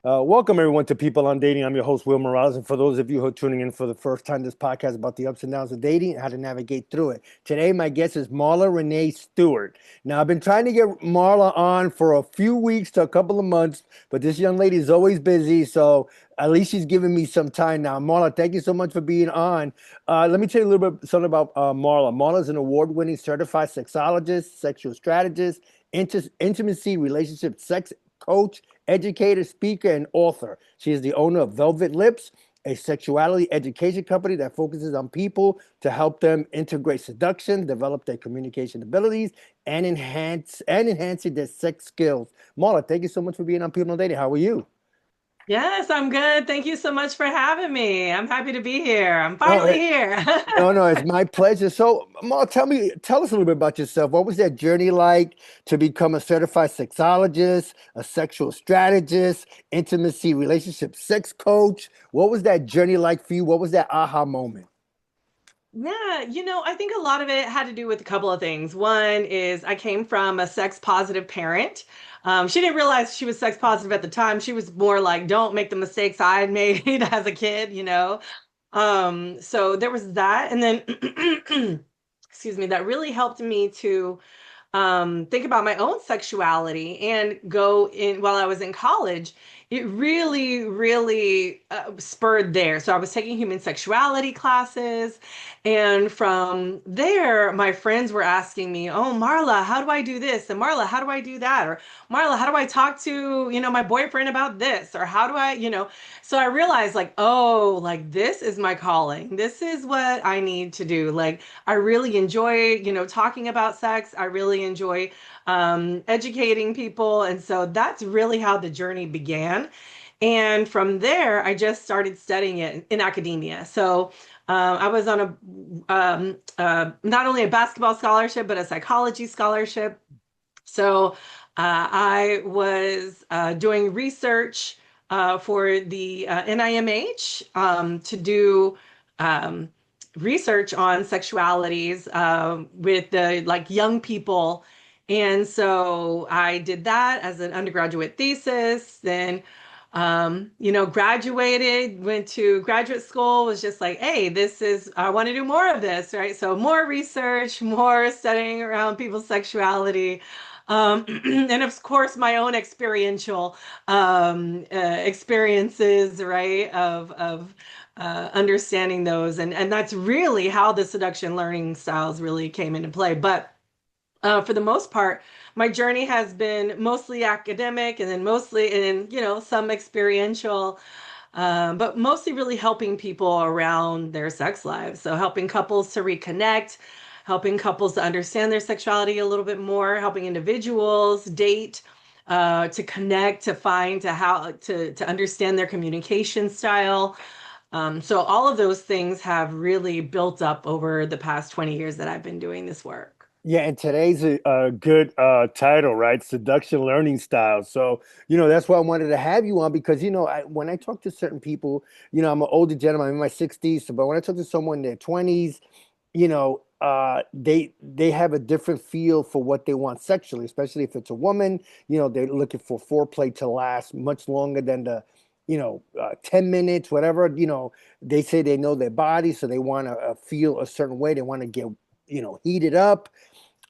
Welcome everyone to People on Dating. I'm your host, Will Morales. And for those of you who are tuning in for the first time, this podcast is about the ups and downs of dating and how to navigate through it. Today, my guest is Marla Renee Stewart. Now, I've been trying to get Marla on for a few weeks to a couple of months, but this young lady is always busy. So at least she's giving me some time now. Marla, thank you so much for being on. Let me tell you a little bit something about Marla. Marla is an award-winning certified sexologist, sexual strategist, intimacy, relationship, sex coach, educator, speaker, and author. She is the owner of Velvet Lips, a sexuality education company that focuses on people to help them integrate seduction, develop their communication abilities, and enhancing their sex skills. Marla, thank you so much for being on People on Dating. How are you? Yes, I'm good. Thank you so much for having me. I'm happy to be here. I'm No, finally here. no, it's my pleasure. So, Marla, tell us a little bit about yourself. What was that journey like to become a certified sexologist, a sexual strategist, intimacy, relationship, sex coach? What was that journey like for you? What was that aha moment? Yeah, I think a lot of it had to do with a couple of things. One is I came from a sex positive parent. She didn't realize she was sex positive at the time. She was more like, don't make the mistakes I had made as a kid. So there was that. And then, excuse me, that really helped me to think about my own sexuality and go in while I was in college. It really, really spurred there. So I was taking human sexuality classes. And from there, my friends were asking me, oh, Marla, how do I do this? And Marla, how do I do that? Or Marla, how do I talk to, my boyfriend about this? Or how do I. So I realized like, oh, like this is my calling. This is what I need to do. Like I really enjoy, talking about sex. I really enjoy educating people. And so that's really how the journey began. And from there, I just started studying it in academia. So I was on not only a basketball scholarship, but a psychology scholarship. So I was doing research for the NIMH to do um, research on sexualities with the like young people. And so I did that as an undergraduate thesis. Then, graduated, went to graduate school, was just like, hey, I want to do more of this, right? So more research, more studying around people's sexuality. And of course, my own experiential experiences, right, of understanding those, and that's really how the seduction learning styles really came into play. But for the most part, my journey has been mostly academic, and then mostly in some experiential, but mostly really helping people around their sex lives. So helping couples to reconnect, helping couples to understand their sexuality a little bit more, helping individuals date, to connect, to find, to how to understand their communication style. So all of those things have really built up over the past 20 years that I've been doing this work. Yeah, and today's a good title, right? Seduction learning style. So, that's why I wanted to have you on because, when I talk to certain people, I'm an older gentleman, I'm in my 60s, so, but when I talk to someone in their 20s, they have a different feel for what they want sexually, especially if it's a woman, they're looking for foreplay to last much longer than the 10 minutes, whatever, they say they know their body, so they want to feel a certain way. They want to get, heated up.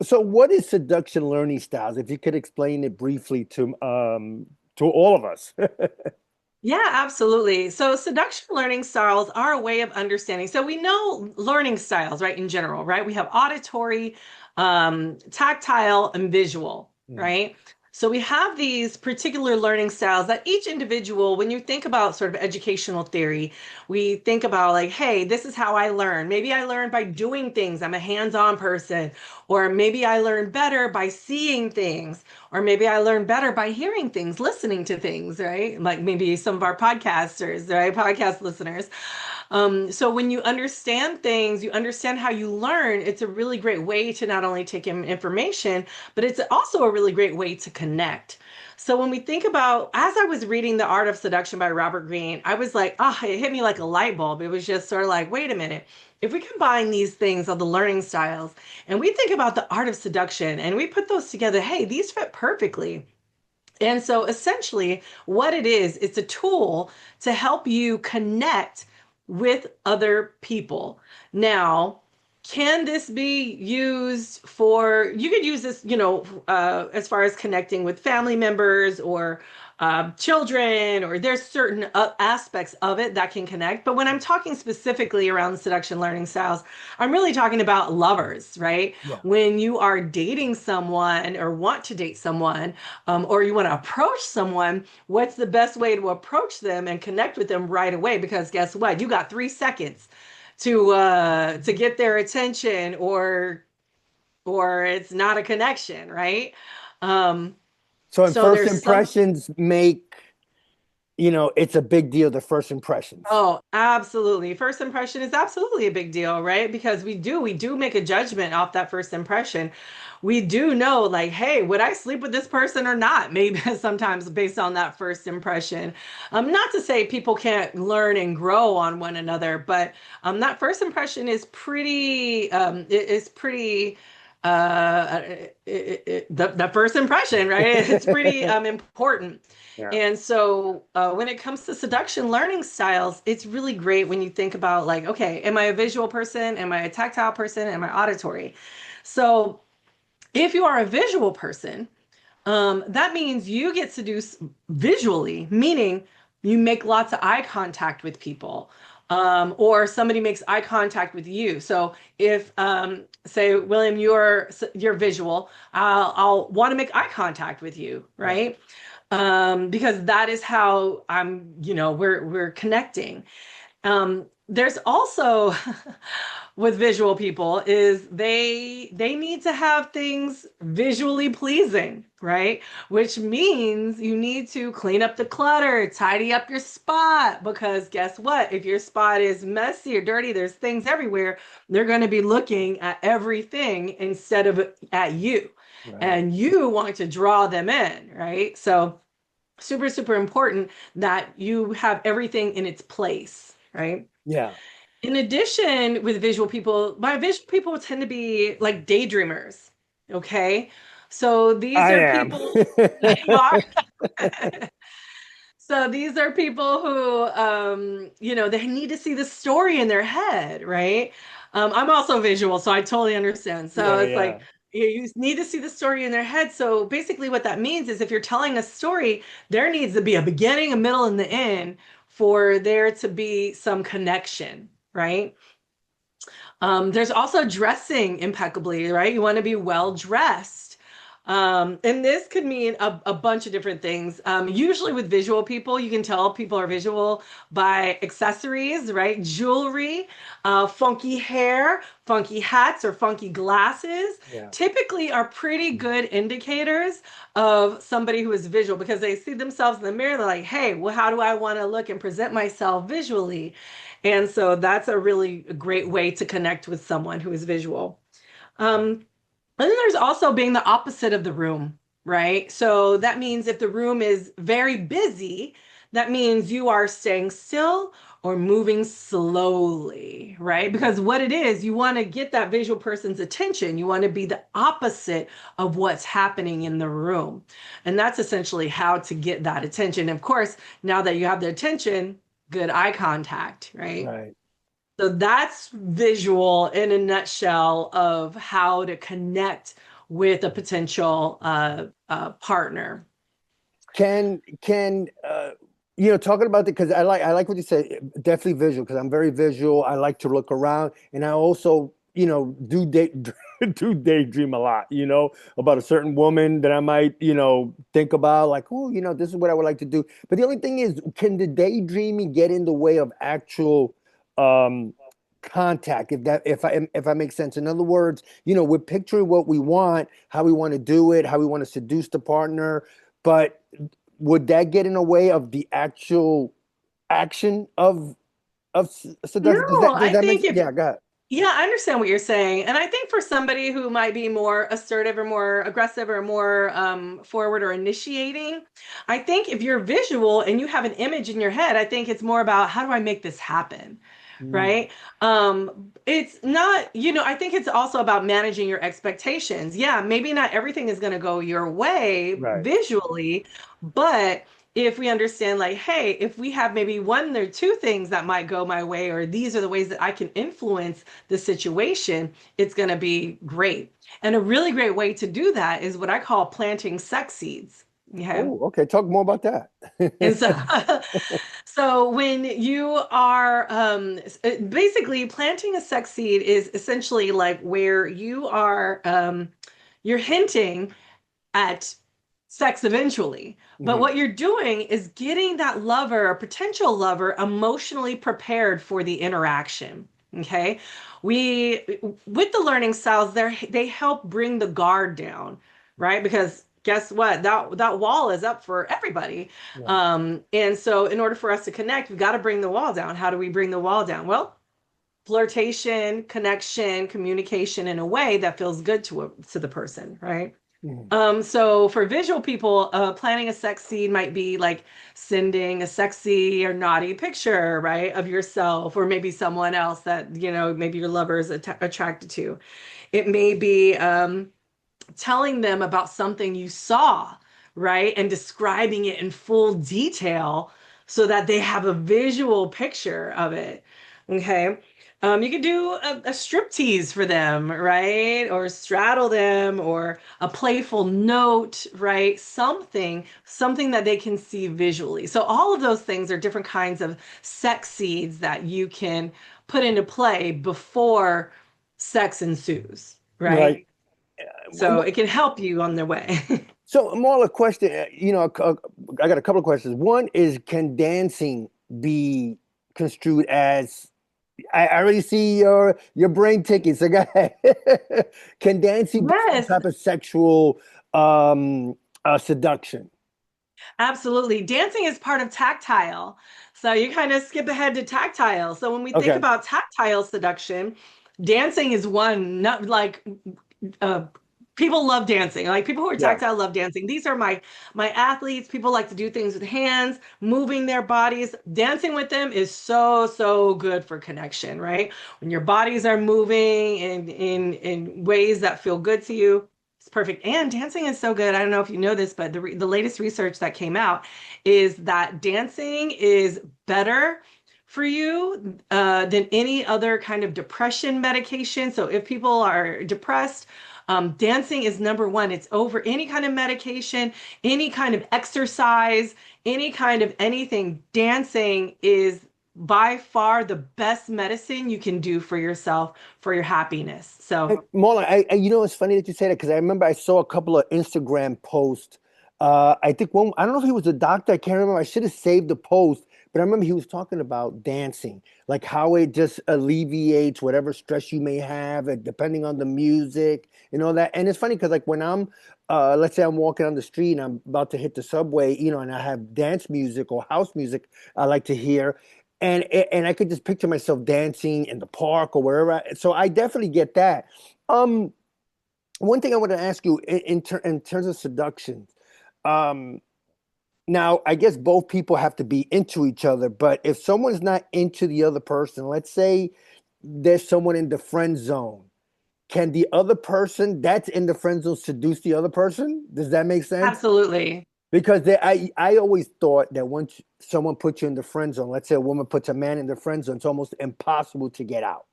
So, what is seduction learning styles? If you could explain it briefly to all of us. Yeah, absolutely. So seduction learning styles are a way of understanding. So we know learning styles, right, in general, right? We have auditory, tactile, and visual, Mm. right? So we have these particular learning styles that each individual, when you think about sort of educational theory, we think about like, hey, this is how I learn. Maybe I learn by doing things. I'm a hands-on person. Or maybe I learn better by seeing things. Or maybe I learn better by hearing things, listening to things, right? Like maybe some of our podcasters, right? Podcast listeners. So when you understand things, you understand how you learn. It's a really great way to not only take in information, but it's also a really great way to connect. So when we think about, as I was reading The Art of Seduction by Robert Greene, I was like, ah, it hit me like a light bulb. It was just sort of like, wait a minute. If we combine these things of the learning styles and we think about the art of seduction and we put those together, hey, these fit perfectly. And so essentially, what it is, it's a tool to help you connect with other people. Now, can this be used for, you could use this, as far as connecting with family members or children, or there's certain aspects of it that can connect. But when I'm talking specifically around the seduction learning styles, I'm really talking about lovers, right? Yeah. When you are dating someone or want to date someone, or you want to approach someone, what's the best way to approach them and connect with them right away? Because guess what? You got 3 seconds to get their attention, or it's not a connection, right? Um, So in so first there's some. impressions make, it's a big deal, the first impressions. Oh, absolutely. First impression is absolutely a big deal, right? Because we do make a judgment off that first impression. We do know, like, hey, would I sleep with this person or not? Maybe sometimes based on that first impression. Not to say people can't learn and grow on one another, but that first impression is pretty, is pretty, the first impression, right? It's pretty important. Yeah. And so when it comes to seduction learning styles, it's really great when you think about, like, okay, am I a visual person? Am I a tactile person? Am I auditory? So if you are a visual person, that means you get seduced visually, meaning you make lots of eye contact with people, or somebody makes eye contact with you. So if, say, William, you're visual, I'll want to make eye contact with you, Yeah. right? Because that is how we're connecting. There's also with visual people is they need to have things visually pleasing, right? Which means you need to clean up the clutter, tidy up your spot, because guess what? If your spot is messy or dirty, there's things everywhere, they're going to be looking at everything instead of at you. Right. And you want to draw them in, right? So super, super important that you have everything in its place, right? Yeah. In addition, with visual people, my visual people tend to be like daydreamers. Okay. So these I are am. people, you are. So these are people who, they need to see the story in their head, right? I'm also visual, so I totally understand. So Yeah, it's like yeah. you need to see the story in their head. So basically, what that means is if you're telling a story, there needs to be a beginning, a middle, and the end for there to be some connection, right? There's also dressing impeccably, right? You want to be well dressed. And this could mean a bunch of different things. Usually with visual people, you can tell people are visual by accessories, right? Jewelry, funky hair, funky hats, or funky glasses Yeah. typically are pretty good indicators of somebody who is visual, because they see themselves in the mirror. They're like, hey, well, how do I want to look and present myself visually? And so that's a really great way to connect with someone who is visual. Um, and then there's also being the opposite of the room, right? So that means if the room is very busy, that means you are staying still or moving slowly, right? Because what it is, you want to get that visual person's attention. You want to be the opposite of what's happening in the room. And that's essentially how to get that attention. Of course, now that you have the attention, good eye contact, right? Right. So that's visual in a nutshell of how to connect with a potential partner. Talking about the, because I like what you said, definitely visual, because I'm very visual. I like to look around, and I also do do daydream a lot, about a certain woman that I might think about, like, oh, this is what I would like to do. But the only thing is, can the daydreaming get in the way of actual um contact, if I make sense? In other words, we're picturing what we want, how we want to do it, how we want to seduce the partner, but would that get in the way of the actual action of seduction? Does No, that does I that make think sense? if, Yeah, go ahead. yeah, I understand what you're saying. And I think for somebody who might be more assertive or more aggressive or more forward or initiating, I think if you're visual and you have an image in your head, I think it's more about how do I make this happen? Mm. right? It's not, I think it's also about managing your expectations. Yeah, maybe not everything is going to go your way Right. visually, but if we understand, like, hey, if we have maybe one or two things that might go my way, or these are the ways that I can influence the situation, it's going to be great. And a really great way to do that is what I call planting sex seeds. Okay. Oh, okay. Talk more about that. And so, so when you are basically planting a sex seed is essentially like where you are you're hinting at sex eventually. But Mhm. what you're doing is getting that lover, or potential lover, emotionally prepared for the interaction. Okay. We, with the learning styles, they help bring the guard down, right? Because guess what? That wall is up for everybody. Right. And so in order for us to connect, we've got to bring the wall down. How do we bring the wall down? Well, flirtation, connection, communication in a way that feels good to the person, right? Mhm. So for visual people, planting a sex seed might be like sending a sexy or naughty picture, right, of yourself, or maybe someone else that, maybe your lover is attracted to. It may be telling them about something you saw, right, and describing it in full detail so that they have a visual picture of it. Okay. You could do a strip tease for them, right? Or straddle them, or a playful note, right? Something that they can see visually. So all of those things are different kinds of sex seeds that you can put into play before sex ensues, Right. right? So it can help you on their way. So, Marla, question. I got a couple of questions. One is, can dancing be construed as? I already see your brain ticking. So go ahead. Can dancing be some Yes, type of sexual um, seduction? absolutely. Dancing is part of tactile. So you kind of skip ahead to tactile. So when we think Okay. about tactile seduction, dancing is one, not like uh, people love dancing. Like people who are Yeah. tactile love dancing. These are my athletes. People like to do things with hands, moving their bodies. Dancing with them is so good for connection, right? When your bodies are moving in ways that feel good to you, it's perfect. And dancing is so good. I don't know if you know this, but the latest research that came out is that dancing is better for you than any other kind of depression medication. So if people are depressed, dancing is number one. It's over any kind of medication, any kind of exercise, any kind of anything. Dancing is by far the best medicine you can do for yourself, for your happiness. Hey, So, Marla, it's funny that you say that because I remember I saw a couple of Instagram posts. I think one, I don't know if he was a doctor, I can't remember. I should have saved the post, but I remember he was talking about dancing, like how it just alleviates whatever stress you may have, depending on the music and all that. And it's funny because, like, when let's say I'm walking on the street and I'm about to hit the subway, and I have dance music or house music I like to hear, and I could just picture myself dancing in the park or wherever. So I definitely get that. Um, One thing I want to ask you in terms of seduction. Um, Now I guess both people have to be into each other, but if someone's not into the other person, let's say there's someone in the friend zone, can the other person that's in the friend zone seduce the other person? Does that make sense? absolutely. Because I always thought that once someone puts you in the friend zone, let's say a woman puts a man in the friend zone, it's almost impossible to get out.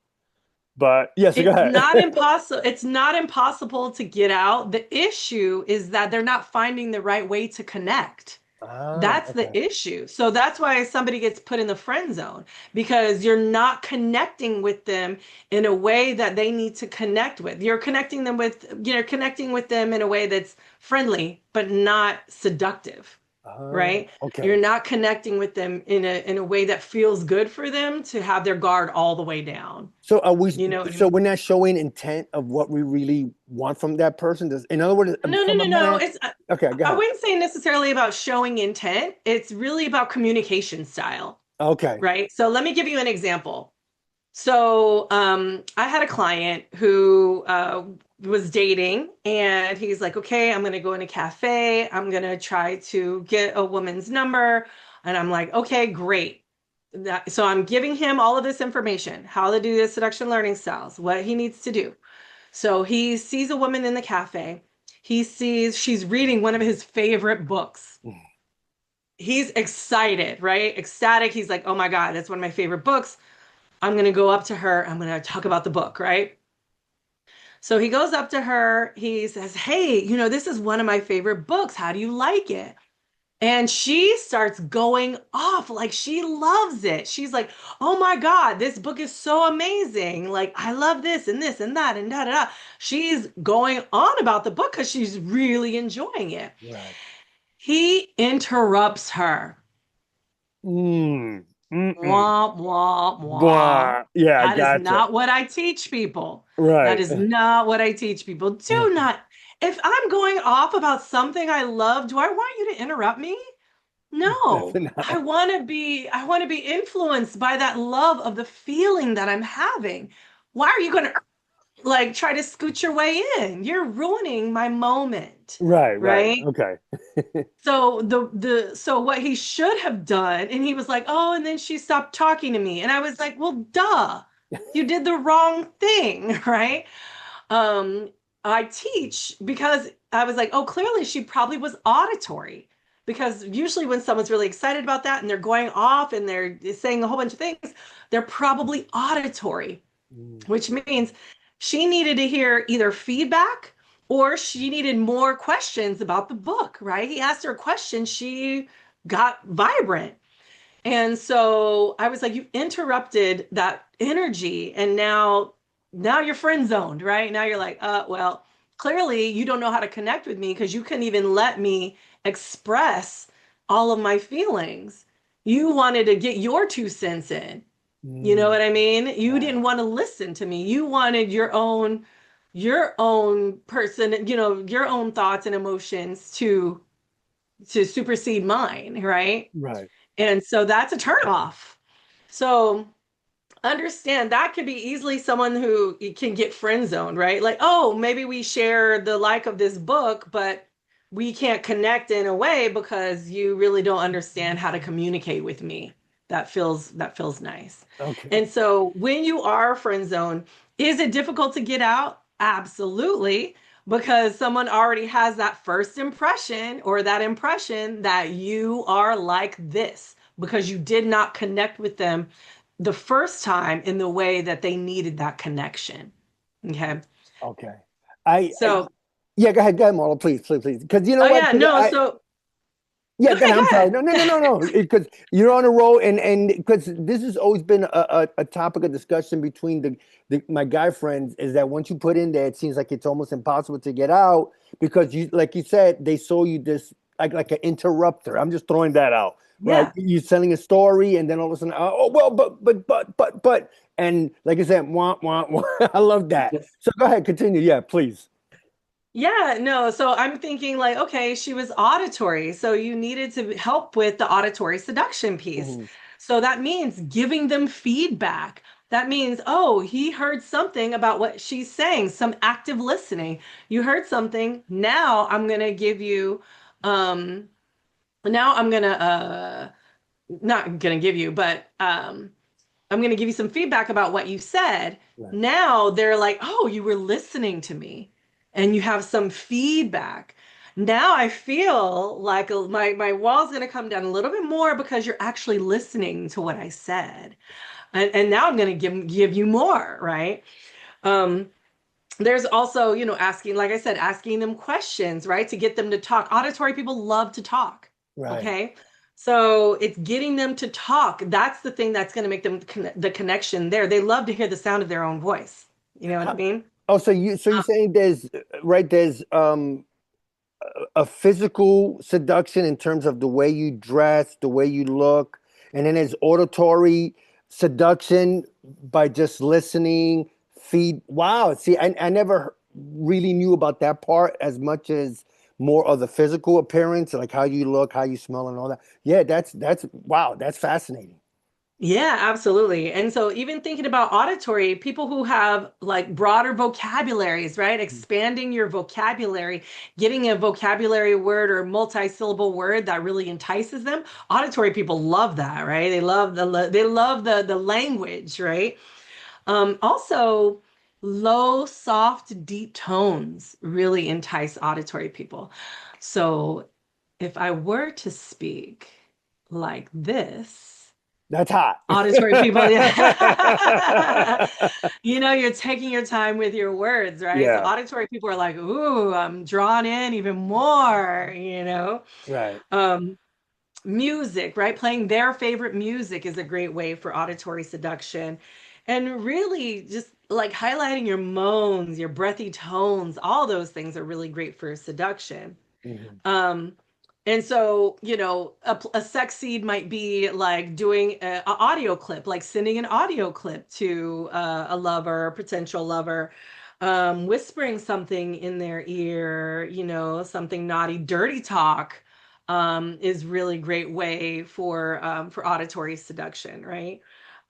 But yes, go It's ahead. not impossible. It's not impossible to get out. The issue is that they're not finding the right way to connect. Ah, That's the okay. issue. So that's why somebody gets put in the friend zone because you're not connecting with them in a way that they need to connect with. You're connecting with them in a way that's friendly, but not seductive, Ah, right? You're okay. not connecting with them in a way that feels good for them to have their guard all the way down. So are we? You know what I So mean? we're not showing intent of what we really want from that person. In other words, No, no, from a no, no. man. Okay, go I ahead. wouldn't say necessarily about showing intent. It's really about communication style, Okay. right? So let me give you an example. So I had a client who was dating, and he's like, okay, I'm going to go in a cafe. I'm going to try to get a woman's number. And I'm like, okay, great. So I'm giving him all of this information, how to do the seduction learning styles, what he needs to do. So he sees a woman in the cafe. He sees she's reading one of his favorite books. He's excited, right? Ecstatic. He's like, oh my God, that's one of my favorite books. I'm going to go up to her. I'm going to talk about the book, right? So he goes up to her. He says, hey, this is one of my favorite books. How do you like it? And she starts going off like she loves it. She's like, oh my God, this book is so amazing. Like, I love this and this and that and da da da. She's going on about the book because she's really enjoying it. Right. He interrupts her. Mm. Mm-mm. Womp, womp, womp. Blah. Yeah, That is gotcha. not what I teach people. That Right. is not what I teach people. Do not. If I'm going off about something I love, do I want you to interrupt me? That's No. I not. want to be I want to be influenced by that love of the feeling that I'm having. Why are you going to like try to scoot your way in? You're ruining my moment, Right, right. right? Okay. So so what he should have done, and he was like, "Oh," and then she stopped talking to me. And I was like, "Well, duh. You did the wrong thing, right?" Um, I teach because I was like, "Oh, clearly she probably was auditory." Because usually when someone's really excited about that and they're going off and they're saying a whole bunch of things, they're probably auditory, Mm. which means she needed to hear either feedback or she needed more questions about the book, right? He asked her a question, she got vibrant. And so I was like, you interrupted that energy and now you're friend zoned, right? Now you're like, well, clearly you don't know how to connect with me because you couldn't even let me express all of my feelings. You wanted to get your 2 cents in. You know Mm. what I mean? You Right. didn't want to listen to me. You wanted your own person, your own thoughts and emotions to supersede mine, right? Right. And so that's a turnoff. So understand that could be easily someone who can get friend zoned, right? Like, oh, maybe we share the like of this book, but we can't connect in a way because you really don't understand how to communicate with me. That feels nice. Okay. And so when you are friend zone, is it difficult to get out? Absolutely, because someone already has that first impression or that impression that you are like this because you did not connect with them the first time in the way that they needed that connection. Okay. Okay. I So, yeah, go ahead, Marla, please, please, please. Because you know oh what? yeah, 'Cause no, so yeah, go okay, ahead. go I'm sorry. ahead. No, no, no, no, no. Because you're on a roll, and because this has always been a topic of discussion between my guy friends is that once you put in there, it seems like it's almost impossible to get out because you, like you said, they saw you this like an interrupter. I'm just throwing that out, right? Yeah. You're selling a story, and then all of a sudden, oh well, but, and like I said, wah wah wah. I love that. So go ahead, continue. Yeah, please. Yeah, no. So I'm thinking like, okay, she was auditory. So you needed to help with the auditory seduction piece. Mhm. So that means giving them feedback. That means, oh, he heard something about what she's saying, some active listening. You heard something. Um, now I'm gonna not gonna give you, but I'm going to give you some feedback about what you said. Right. Now they're like, oh, you were listening to me and you have some feedback. Now I feel like my wall's going to come down a little bit more because you're actually listening to what I said. And now I'm going to give you more, right? Um, there's also, asking, like I said, asking them questions, right? To get them to talk. Auditory people love to talk. Right. Okay. So it's getting them to talk. That's the thing that's going to make them the connection there. They love to hear the sound of their own voice. You know what I mean? Oh, so you're saying there's right there's a physical seduction in terms of the way you dress, the way you look, and then there's auditory seduction by just listening, feed. Wow, see, I never really knew about that part as much as more of the physical appearance, like how you look, how you smell, and all that. Yeah, that's wow, that's fascinating. Yeah, absolutely. And so even thinking about auditory, people who have like broader vocabularies, right? Expanding your vocabulary, getting a vocabulary word or multi-syllable word that really entices them. Auditory people love that, right? They love the language, right? Also, low, soft, deep tones really entice auditory people. So if I were to speak like this, That's hot. auditory people, yeah. You're taking your time with your words, right? So Yeah, auditory people are like, ooh, I'm drawn in even more. right. Um, Music, right? Playing their favorite music is a great way for auditory seduction. And really just like highlighting your moans, your breathy tones, all those things are really great for seduction. Mhm. Um, and so, a sex seed might be like doing a audio clip, like sending an audio clip to a lover, a potential lover, whispering something in their ear, something naughty, dirty talk, is really great way for auditory seduction, right?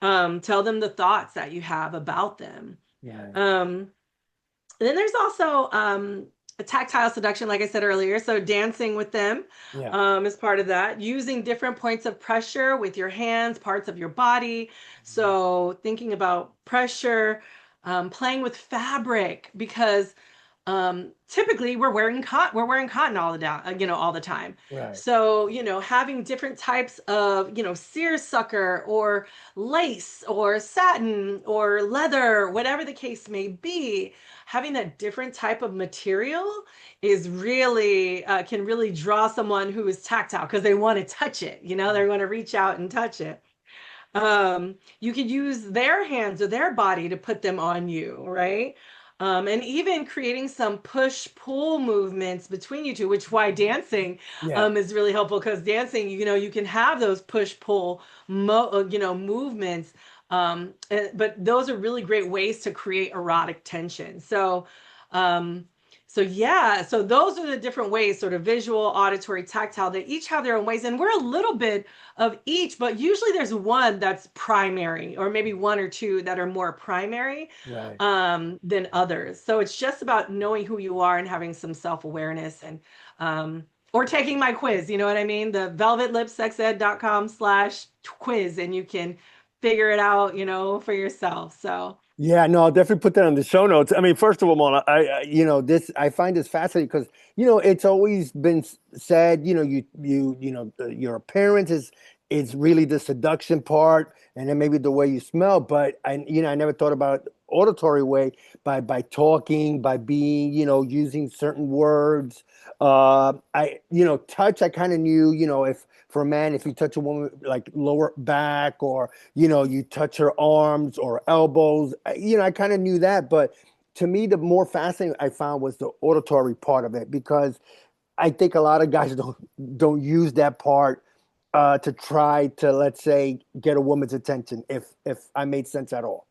Tell them the thoughts that you have about them. Right. Um, and then there's also a tactile seduction, like I said earlier. So dancing with them Yeah. is part of that. Using different points of pressure with your hands, parts of your body. So thinking about pressure, playing with fabric because typically we're wearing cotton all the down, all the time. Right. So, having different types of, seersucker or lace or satin or leather, whatever the case may be, having that different type of material is really can really draw someone who is tactile because they want to touch it, they want to reach out and touch it. You could use their hands or their body to put them on you, right? And even creating some push pull movements between you two, which why dancing Yeah. is really helpful because dancing, you can have those push pull movements. But those are really great ways to create erotic tension. Um, so yeah, so those are the different ways, sort of visual, auditory, tactile. They each have their own ways, and we're a little bit of each, but usually there's one that's primary, or maybe one or two that are more primary Right. than others. So it's just about knowing who you are and having some self-awareness and or taking my quiz, you know what I mean? The velvetlipsexed.com/quiz, and you can figure it out, for yourself. So Yeah, no, I'll definitely put that on the show notes. I mean, first of all, Mona, this I find this fascinating because it's always been said, your appearance is really the seduction part, and then maybe the way you smell. But I never thought about auditory way by talking, by being, using certain words. Touch. I kind of knew, if for a man, if you touch a woman like lower back or you touch her arms or elbows. I kind of knew that, but to me, the more fascinating I found was the auditory part of it because I think a lot of guys don't use that part to try to, let's say, get a woman's attention. If I made sense at all.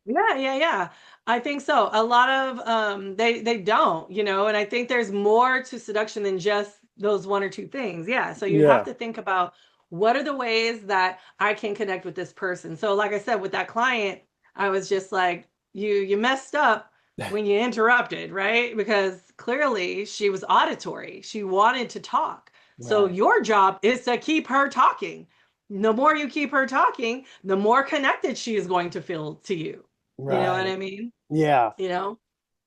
yeah, yeah, yeah. I think so. A lot of they don't, and I think there's more to seduction than just those one or two things. Yeah. So you have Yeah. to think about what are the ways that I can connect with this person. So like I said, with that client, I was just like, you messed up when you interrupted, right? Because clearly she was auditory. She wanted to talk. So Right. your job is to keep her talking. The more you keep her talking, the more connected she is going to feel to you. You know what Right. I mean? Yeah. You know?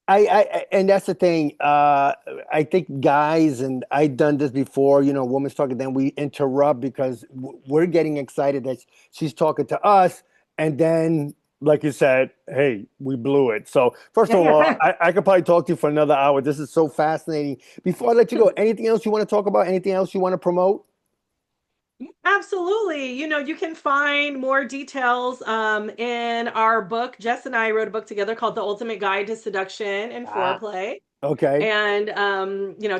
And that's the thing. I think guys, and I've done this before, woman's talking, then we interrupt because we're getting excited that she's talking to us. And then, like you said, hey, we blew it. So, first of all, I could probably talk to you for another hour. This is so fascinating. Before I let you go, anything else you want to talk about? Anything else you want to promote? Absolutely. You can find more details in our book. Jess and I wrote a book together called The Ultimate Guide to Seduction and Ah, Foreplay. okay. And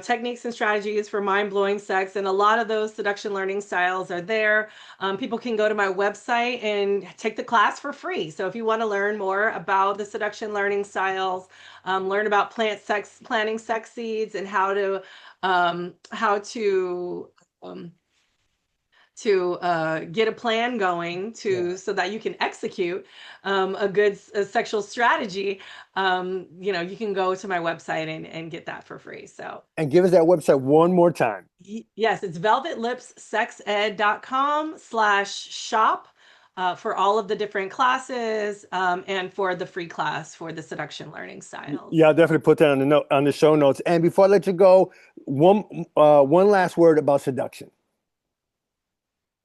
techniques and strategies for mind-blowing sex, and a lot of those seduction learning styles are there. People can go to my website and take the class for free. So if you want to learn more about the seduction learning styles, learn about planting sex seeds, and how to um, to get a plan going so that you can execute a good sexual strategy, you can go to my website and get that for free. So, And give us that website one more time. yes, it's velvetlipssexed.com/shop for all of the different classes and for the free class for the seduction learning styles. Yeah, I'll definitely put that on the show notes. And before I let you go, one last word about seduction.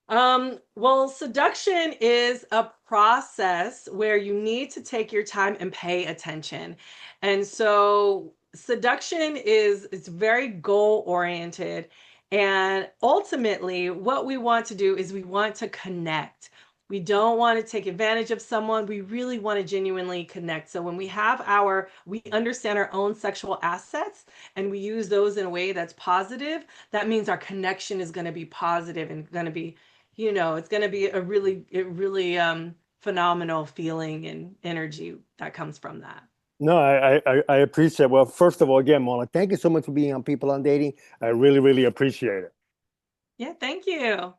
Well, seduction is a process where you need to take your time and pay attention. And so seduction is it's very goal oriented. And ultimately, what we want to do is we want to connect. We don't want to take advantage of someone. We really want to genuinely connect. So when we understand our own sexual assets and we use those in a way that's positive, that means our connection is going to be positive and going to be it's going to be a really phenomenal feeling and energy that comes from that. No, I appreciate it. Well, first of all, again, Marla, thank you so much for being on People on Dating. I really, really appreciate it. Yeah, thank you.